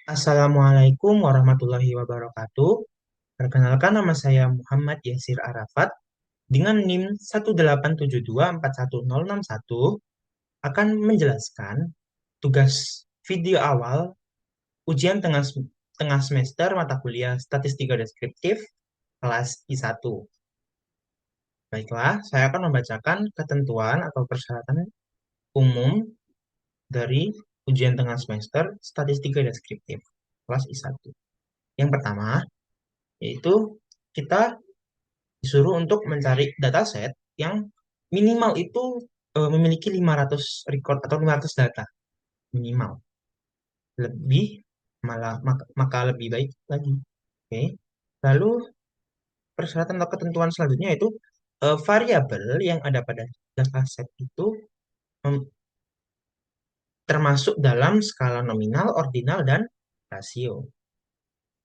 Assalamualaikum warahmatullahi wabarakatuh. Perkenalkan nama saya Muhammad Yasir Arafat dengan NIM 187241061 akan menjelaskan tugas video awal ujian tengah semester mata kuliah Statistika Deskriptif kelas I1. Baiklah, saya akan membacakan ketentuan atau persyaratan umum dari ujian tengah semester Statistika Deskriptif kelas I1. Yang pertama, yaitu kita disuruh untuk mencari dataset yang minimal itu memiliki 500 record atau 500 data minimal. Lebih malah maka lebih baik lagi. Oke. Lalu persyaratan atau ketentuan selanjutnya itu variabel yang ada pada dataset itu mem- termasuk dalam skala nominal, ordinal, dan rasio.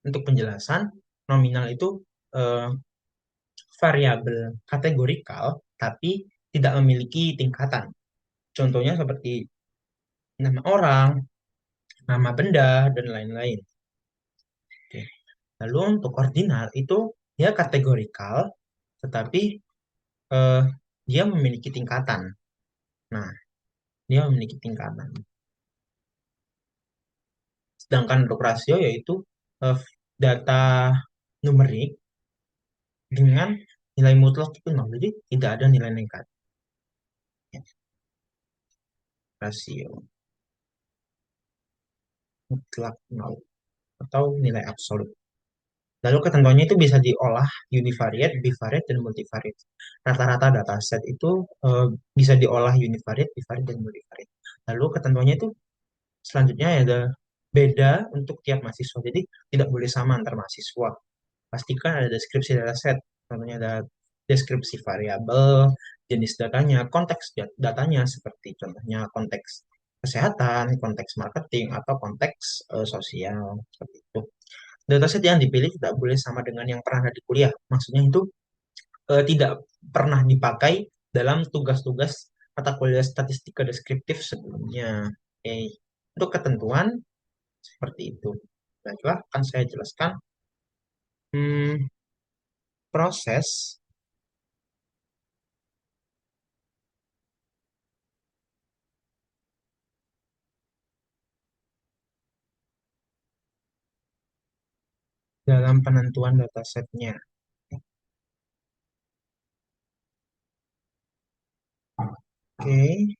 Untuk penjelasan, nominal itu eh, variabel kategorikal tapi tidak memiliki tingkatan. Contohnya seperti nama orang, nama benda, dan lain-lain. Oke. Lalu untuk ordinal itu dia kategorikal, tetapi eh, dia memiliki tingkatan. Nah, dia memiliki tingkatan. Sedangkan untuk rasio yaitu eh, data numerik dengan nilai mutlak itu nol. Jadi tidak ada nilai negatif. Ya, rasio mutlak nol atau nilai absolut. Lalu ketentuannya itu bisa diolah univariate, bivariate, dan multivariate. Rata-rata dataset itu bisa diolah univariate, bivariate, dan multivariate. Lalu ketentuannya itu selanjutnya ada beda untuk tiap mahasiswa. Jadi tidak boleh sama antar mahasiswa. Pastikan ada deskripsi dataset. Contohnya ada deskripsi variabel, jenis datanya, konteks datanya seperti contohnya konteks kesehatan, konteks marketing, atau konteks sosial seperti itu. Dataset yang dipilih tidak boleh sama dengan yang pernah ada di kuliah. Maksudnya itu tidak pernah dipakai dalam tugas-tugas mata kuliah statistika deskriptif sebelumnya. Oke. Untuk ketentuan seperti itu. Baiklah, akan saya jelaskan hmm, proses dalam penentuan datasetnya. Oke,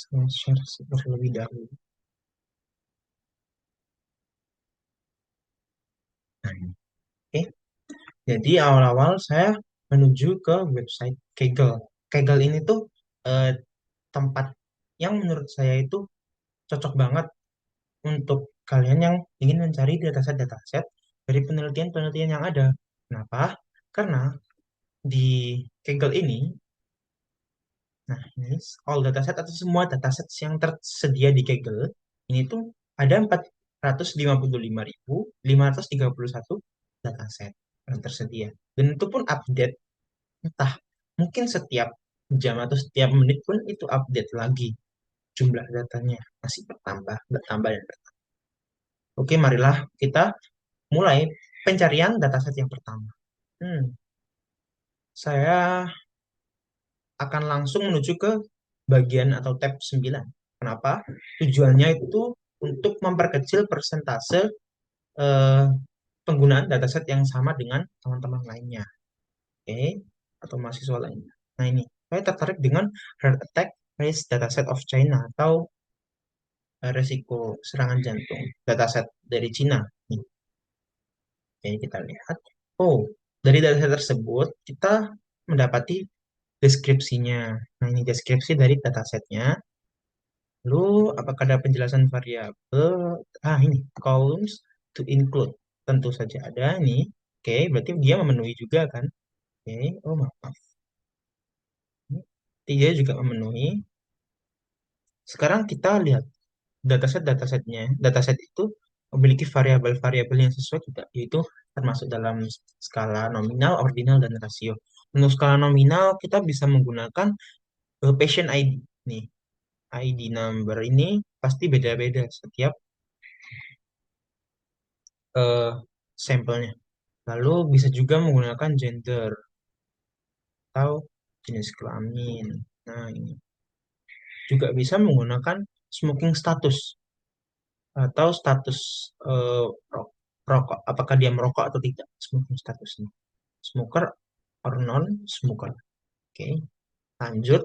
saya share terlebih dahulu. Nah, oke, jadi awal-awal saya menuju ke website Kaggle. Kaggle ini tuh eh, tempat yang menurut saya itu cocok banget untuk kalian yang ingin mencari dataset-dataset dari penelitian-penelitian yang ada. Kenapa? Karena di Kaggle ini, nah ini all dataset atau semua dataset yang tersedia di Kaggle ini tuh ada 455.531 dataset yang tersedia. Dan itu pun update, entah mungkin setiap jam atau setiap menit pun itu update lagi jumlah datanya masih bertambah, bertambah dan bertambah. Oke, marilah kita mulai pencarian dataset yang pertama. Hmm, saya akan langsung menuju ke bagian atau tab 9. Kenapa? Tujuannya itu untuk memperkecil persentase eh, penggunaan dataset yang sama dengan teman-teman lainnya. Oke, atau mahasiswa lainnya. Nah ini, saya tertarik dengan Heart Attack Race Dataset of China atau resiko serangan jantung dataset dari Cina. Nih, oke, kita lihat. Oh, dari dataset tersebut kita mendapati deskripsinya. Nah, ini deskripsi dari datasetnya. Lalu, apakah ada penjelasan variabel? Ah, ini columns to include. Tentu saja ada nih. Oke, berarti dia memenuhi juga kan? Oke, oh maaf. Dia juga memenuhi. Sekarang kita lihat dataset-datasetnya. Dataset itu memiliki variabel-variabel yang sesuai tidak, yaitu termasuk dalam skala nominal, ordinal, dan rasio. Untuk skala nominal, kita bisa menggunakan patient ID. Nih, ID number ini pasti beda-beda setiap eh, sampelnya. Lalu bisa juga menggunakan gender atau jenis kelamin. Nah, ini juga bisa menggunakan smoking status atau status eh, ro- rokok. Apakah dia merokok atau tidak? Smoking statusnya. Smoker or non-smoker. Oke, lanjut.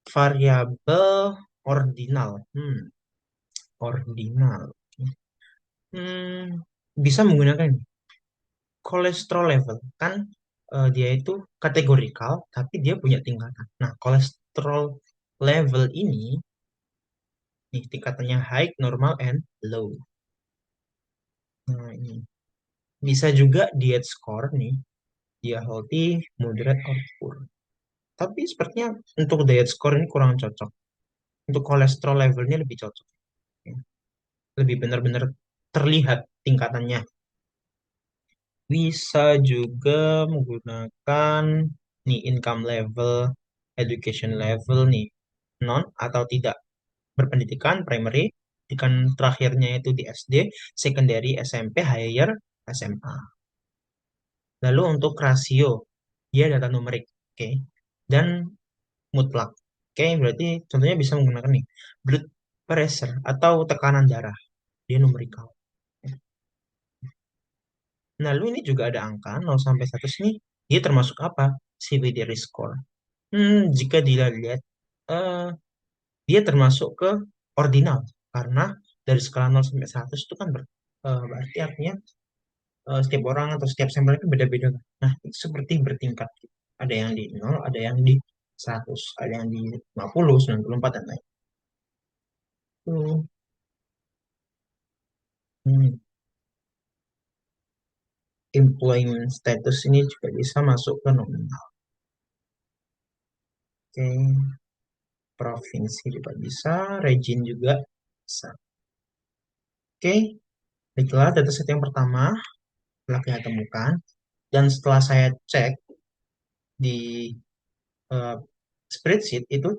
Variabel ordinal. Ordinal. Hmm, bisa menggunakan kolesterol level. Kan dia itu kategorikal, tapi dia punya tingkatan. Nah, kolesterol level ini, nih tingkatannya high, normal, and low. Nah, ini. Bisa juga diet score nih, dia healthy, moderate, or poor. Tapi sepertinya untuk diet score ini kurang cocok. Untuk kolesterol levelnya lebih cocok. Ya. Lebih benar-benar terlihat tingkatannya. Bisa juga menggunakan nih income level, education level nih, non atau tidak berpendidikan primary, pendidikan terakhirnya itu di SD, secondary, SMP, higher, SMA. Lalu untuk rasio, dia data numerik, oke, dan mutlak. Oke, berarti contohnya bisa menggunakan nih blood pressure atau tekanan darah, dia numerikal. Nah, lalu ini juga ada angka 0 sampai 100 nih. Dia termasuk apa? CVD risk score. Jika dilihat, eh, dia termasuk ke ordinal. Karena dari skala 0 sampai 100 itu kan berarti artinya setiap orang atau setiap sampel itu beda-beda. Nah, itu seperti bertingkat. Ada yang di 0, ada yang di 100, ada yang di 50, 94, dan lain. Itu, hmm, employment status ini juga bisa masuk ke nominal. Oke, provinsi juga bisa, region juga bisa. Oke, baiklah dataset yang pertama telah kita temukan. Dan setelah saya cek di eh, spreadsheet itu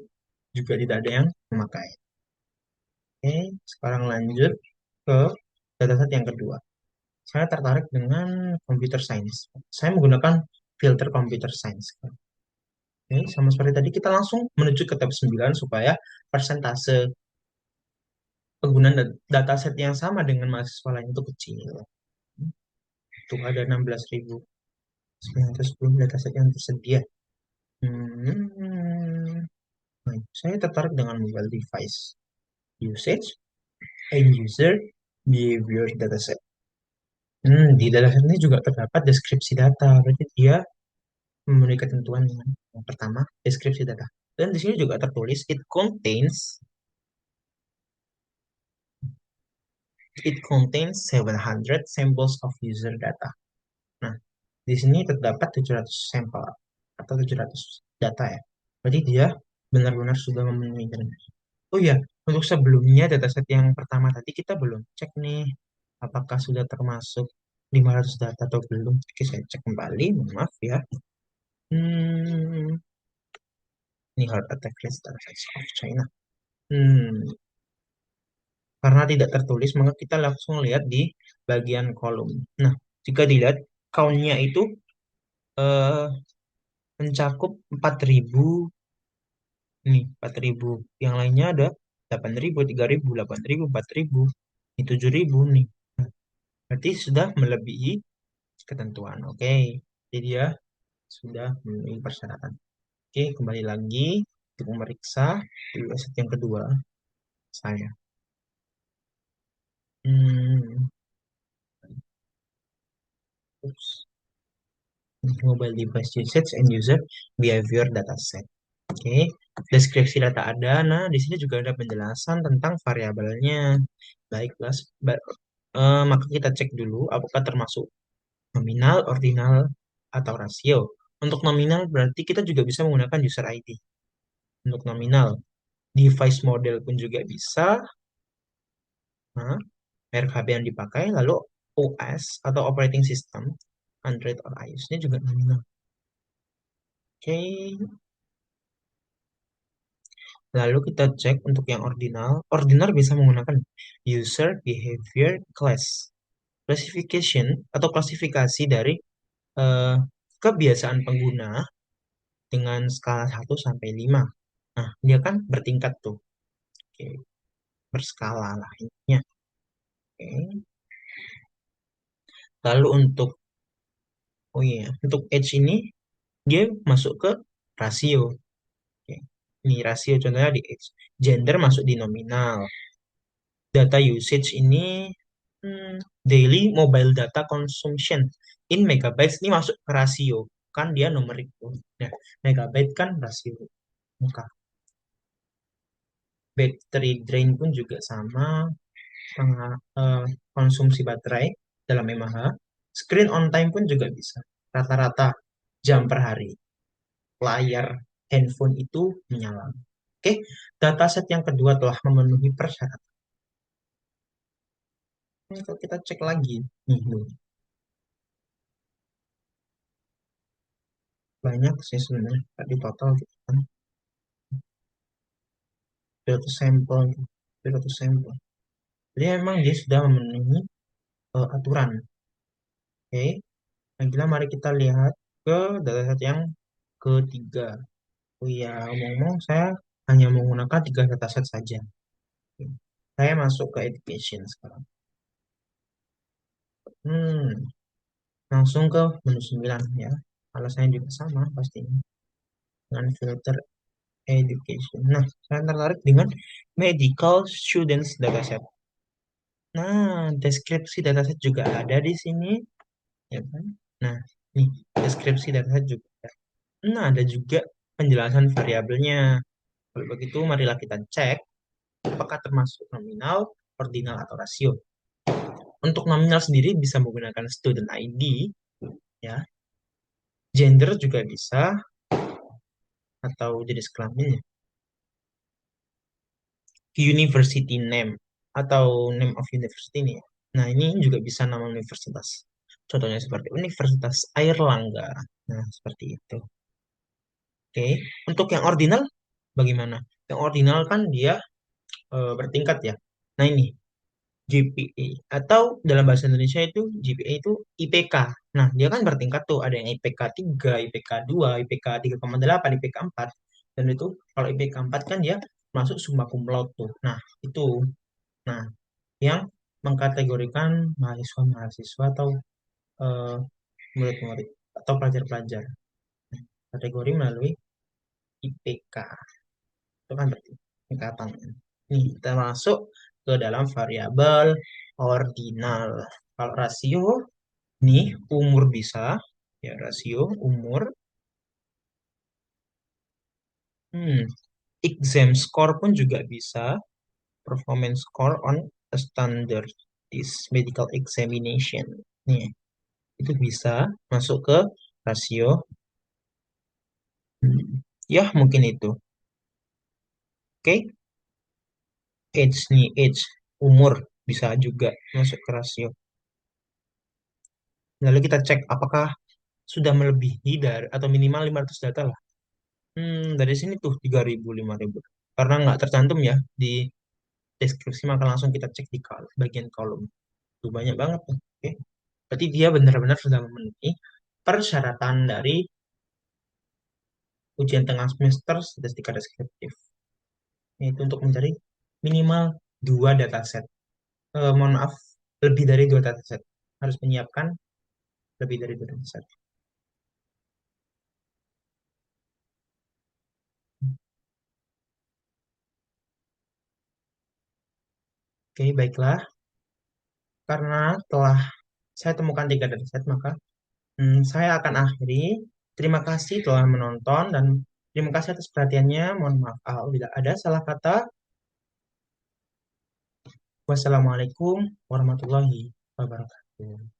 juga tidak ada yang memakai. Oke, sekarang lanjut ke dataset yang kedua. Saya tertarik dengan computer science. Saya menggunakan filter computer science. Oke, sama seperti tadi kita langsung menuju ke tab 9 supaya persentase penggunaan dataset yang sama dengan mahasiswa lain itu kecil. Tuh ada 16.910 dataset yang tersedia. Hmm, baik. Saya tertarik dengan mobile device usage, end user, behavior dataset. Di dataset ini juga terdapat deskripsi data. Berarti dia memenuhi ketentuan yang pertama, deskripsi data. Dan di sini juga tertulis it contains 700 samples of user data. Nah, di sini terdapat 700 sampel atau 700 data ya. Berarti dia benar-benar sudah memenuhi. Oh ya, untuk sebelumnya dataset yang pertama tadi kita belum cek nih apakah sudah termasuk 500 data atau belum. Oke, saya cek kembali, mohon maaf ya. Hmm, ini heart attack rate database of China. Hmm, karena tidak tertulis, maka kita langsung lihat di bagian kolom. Nah, jika dilihat count-nya itu eh, mencakup 4.000 nih, 4.000. Yang lainnya ada 8.000, 3.000, 8.000, 4.000, ini 7.000 nih. Berarti sudah melebihi ketentuan. Oke, jadi dia sudah memenuhi persyaratan. Oke, kembali lagi untuk memeriksa di website yang kedua saya. Hmm, oops. Mobile device usage and user behavior dataset. Oke, deskripsi data ada. Nah, di sini juga ada penjelasan tentang variabelnya. Baiklah, maka kita cek dulu apakah termasuk nominal, ordinal, atau rasio. Untuk nominal berarti kita juga bisa menggunakan user ID. Untuk nominal, device model pun juga bisa. Nah, merek HP yang dipakai, lalu OS atau operating system, Android or iOS-nya juga nominal. Oke, lalu kita cek untuk yang ordinal. Ordinal bisa menggunakan user behavior class. classification atau klasifikasi dari eh, kebiasaan pengguna dengan skala 1 sampai 5. Nah, dia kan bertingkat tuh. Oke, berskala lah intinya. Oke. Lalu oh iya, untuk age ini dia masuk ke rasio. Oke. Ini rasio contohnya di age. Gender masuk di nominal. Data usage ini hmm, daily mobile data consumption in megabytes ini masuk ke rasio. Kan dia numerik tuh. Nah, megabyte kan rasio. Muka. Battery drain pun juga sama. Konsumsi baterai dalam mAh. Screen on time pun juga bisa. Rata-rata jam per hari. Layar handphone itu menyala. Oke, dataset yang kedua telah memenuhi persyaratan. Ini kalau kita cek lagi, nih, banyak sih sebenarnya di total gitu kan. 200 sampel, 200 sampel. Jadi memang dia sudah memenuhi aturan. Oke, nah gila mari kita lihat ke dataset yang ketiga. Oh iya, ngomong-ngomong saya hanya menggunakan 3 dataset saja. Oke. Saya masuk ke education sekarang. Hmm, langsung ke menu 9 ya. Alasannya juga sama pastinya. Dengan filter education. Nah, saya tertarik dengan medical students dataset. Nah, deskripsi dataset juga ada di sini, ya kan? Nah, nih, deskripsi dataset juga ada. Nah, ada juga penjelasan variabelnya. Kalau begitu, marilah kita cek apakah termasuk nominal, ordinal, atau rasio. Untuk nominal sendiri bisa menggunakan student ID, ya. Gender juga bisa, atau jenis kelaminnya. University name, atau name of university ini, ya. Nah, ini juga bisa nama universitas. Contohnya seperti Universitas Airlangga. Nah, seperti itu. Oke. Untuk yang ordinal, bagaimana? Yang ordinal kan dia bertingkat ya. Nah, ini GPA atau dalam bahasa Indonesia itu GPA itu IPK. Nah, dia kan bertingkat tuh, ada yang IPK 3, IPK 2, IPK 3,8, IPK 4. Dan itu kalau IPK 4 kan dia masuk summa cum laude tuh. Nah, itu. Nah, yang mengkategorikan mahasiswa-mahasiswa atau eh, murid-murid atau pelajar-pelajar. Kategori melalui IPK. Itu kan berarti tingkatan. Nih, kita masuk ke dalam variabel ordinal. Kalau rasio, nih umur bisa, ya rasio umur. Hmm, exam score pun juga bisa, performance score on a standard is medical examination. Nih, itu bisa masuk ke rasio. Ya, mungkin itu. Oke, age nih, age, umur bisa juga masuk ke rasio. Lalu kita cek apakah sudah melebihi dari atau minimal 500 data lah. Dari sini tuh 3.000, 5.000. Karena nggak tercantum ya di deskripsi, maka langsung kita cek di bagian kolom. Tuh banyak banget tuh. Oke. Berarti dia benar-benar sudah memenuhi persyaratan dari ujian tengah semester statistika deskriptif. Yaitu untuk mencari minimal 2 dataset. Mohon maaf, lebih dari 2 dataset. Harus menyiapkan lebih dari 2 dataset. Oke, baiklah. Karena telah saya temukan 3 dataset, maka saya akan akhiri. Terima kasih telah menonton dan terima kasih atas perhatiannya. Mohon maaf bila ada salah kata. Wassalamualaikum warahmatullahi wabarakatuh.